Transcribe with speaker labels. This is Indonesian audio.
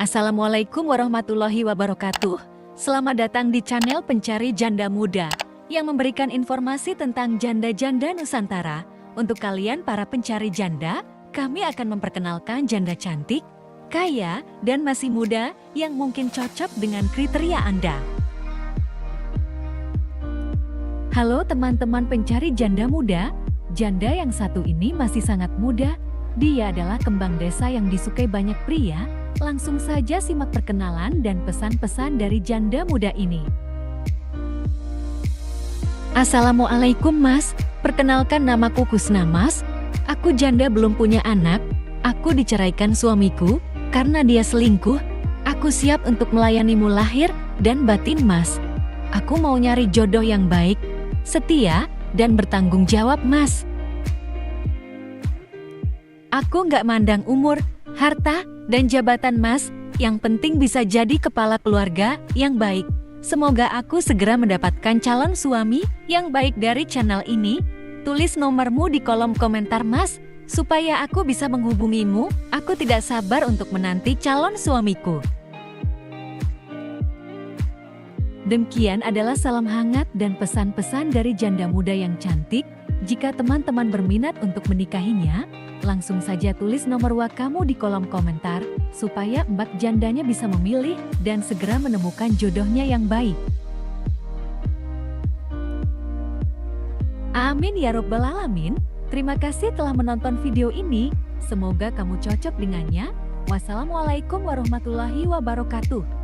Speaker 1: Assalamualaikum warahmatullahi wabarakatuh. Selamat datang di channel Pencari Janda Muda yang memberikan informasi tentang janda-janda Nusantara. Untuk kalian para pencari janda, kami akan memperkenalkan janda cantik, kaya, dan masih muda yang mungkin cocok dengan kriteria Anda. Halo teman-teman pencari janda muda, janda yang satu ini masih sangat muda. Dia adalah kembang desa yang disukai banyak pria. Langsung saja simak perkenalan dan pesan-pesan dari janda muda ini. Assalamualaikum Mas, perkenalkan namaku Kusna Mas. Aku janda belum punya anak, aku diceraikan suamiku karena dia selingkuh. Aku siap untuk melayanimu lahir dan batin Mas. Aku mau nyari jodoh yang baik, setia, dan bertanggung jawab Mas. Aku nggak mandang umur, harta, dan jabatan Mas, yang penting bisa jadi kepala keluarga yang baik. Semoga aku segera mendapatkan calon suami yang baik dari channel ini. Tulis nomormu di kolom komentar Mas, supaya aku bisa menghubungimu. Aku tidak sabar untuk menanti calon suamiku. Demikian adalah salam hangat dan pesan-pesan dari janda muda yang cantik. Jika teman-teman berminat untuk menikahinya, langsung saja tulis nomor WA kamu di kolom komentar, supaya mbak jandanya bisa memilih dan segera menemukan jodohnya yang baik. Amin ya robbal alamin. Terima kasih telah menonton video ini. Semoga kamu cocok dengannya. Wassalamualaikum warahmatullahi wabarakatuh.